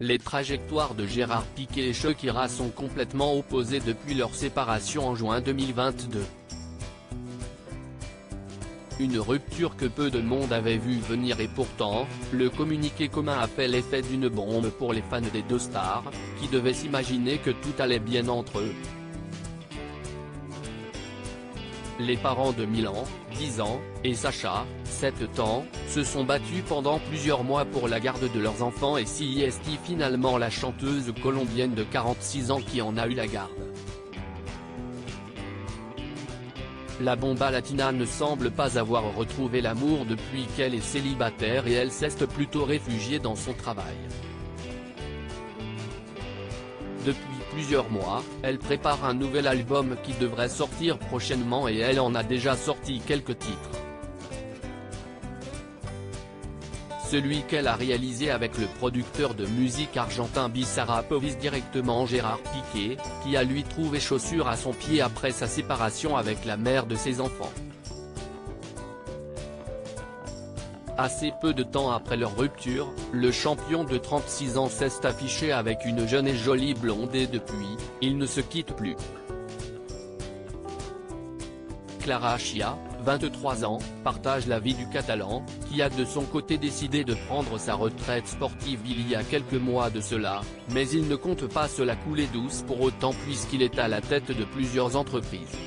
Les trajectoires de Gérard Piqué et Shakira sont complètement opposées depuis leur séparation en juin 2022. Une rupture que peu de monde avait vu venir et pourtant, le communiqué commun a fait l'effet d'une bombe pour les fans des deux stars, qui devaient s'imaginer que tout allait bien entre eux. Les parents de Milan, 10 ans, et Sacha, 7 ans, se sont battus pendant plusieurs mois pour la garde de leurs enfants et c'est finalement la chanteuse colombienne de 46 ans qui en a eu la garde. La bomba latina ne semble pas avoir retrouvé l'amour depuis qu'elle est célibataire et elle s'est plutôt réfugiée dans son travail. Depuis plusieurs mois, elle prépare un nouvel album qui devrait sortir prochainement et elle en a déjà sorti quelques titres. Celui qu'elle a réalisé avec le producteur de musique argentin Bizarrap vise directement Gérard Piqué, qui a lui trouvé chaussure à son pied après sa séparation avec la mère de ses enfants. Assez peu de temps après leur rupture, le champion de 36 ans s'est affiché avec une jeune et jolie blonde et depuis, ils ne se quittent plus. Clara Chia, 23 ans, partage la vie du Catalan, qui a de son côté décidé de prendre sa retraite sportive il y a quelques mois de cela, mais il ne compte pas se la couler douce pour autant puisqu'il est à la tête de plusieurs entreprises.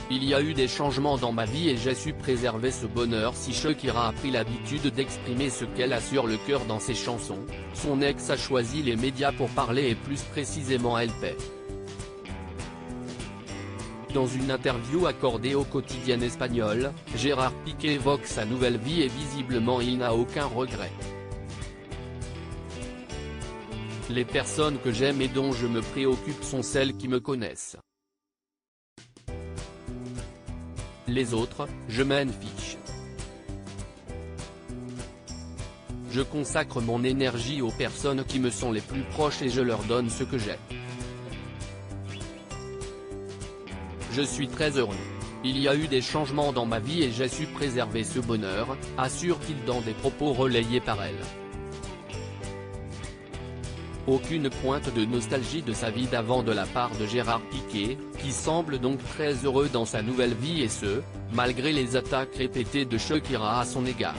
Il y a eu des changements dans ma vie et j'ai su préserver ce bonheur si Shakira a pris l'habitude d'exprimer ce qu'elle a sur le cœur dans ses chansons, son ex a choisi les médias pour parler et plus précisément Elle paie. Dans une interview accordée au quotidien espagnol, Gérard Piqué évoque sa nouvelle vie et visiblement il n'a aucun regret. Les personnes que j'aime et dont je me préoccupe sont celles qui me connaissent. Les autres, je m'en fiche. Je consacre mon énergie aux personnes qui me sont les plus proches et je leur donne ce que j'ai. Je suis très heureux. Il y a eu des changements dans ma vie et j'ai su préserver ce bonheur, assure-t-il dans des propos relayés par elle. Aucune pointe de nostalgie de sa vie d'avant de la part de Gérard Piqué, qui semble donc très heureux dans sa nouvelle vie et ce, malgré les attaques répétées de Shakira à son égard.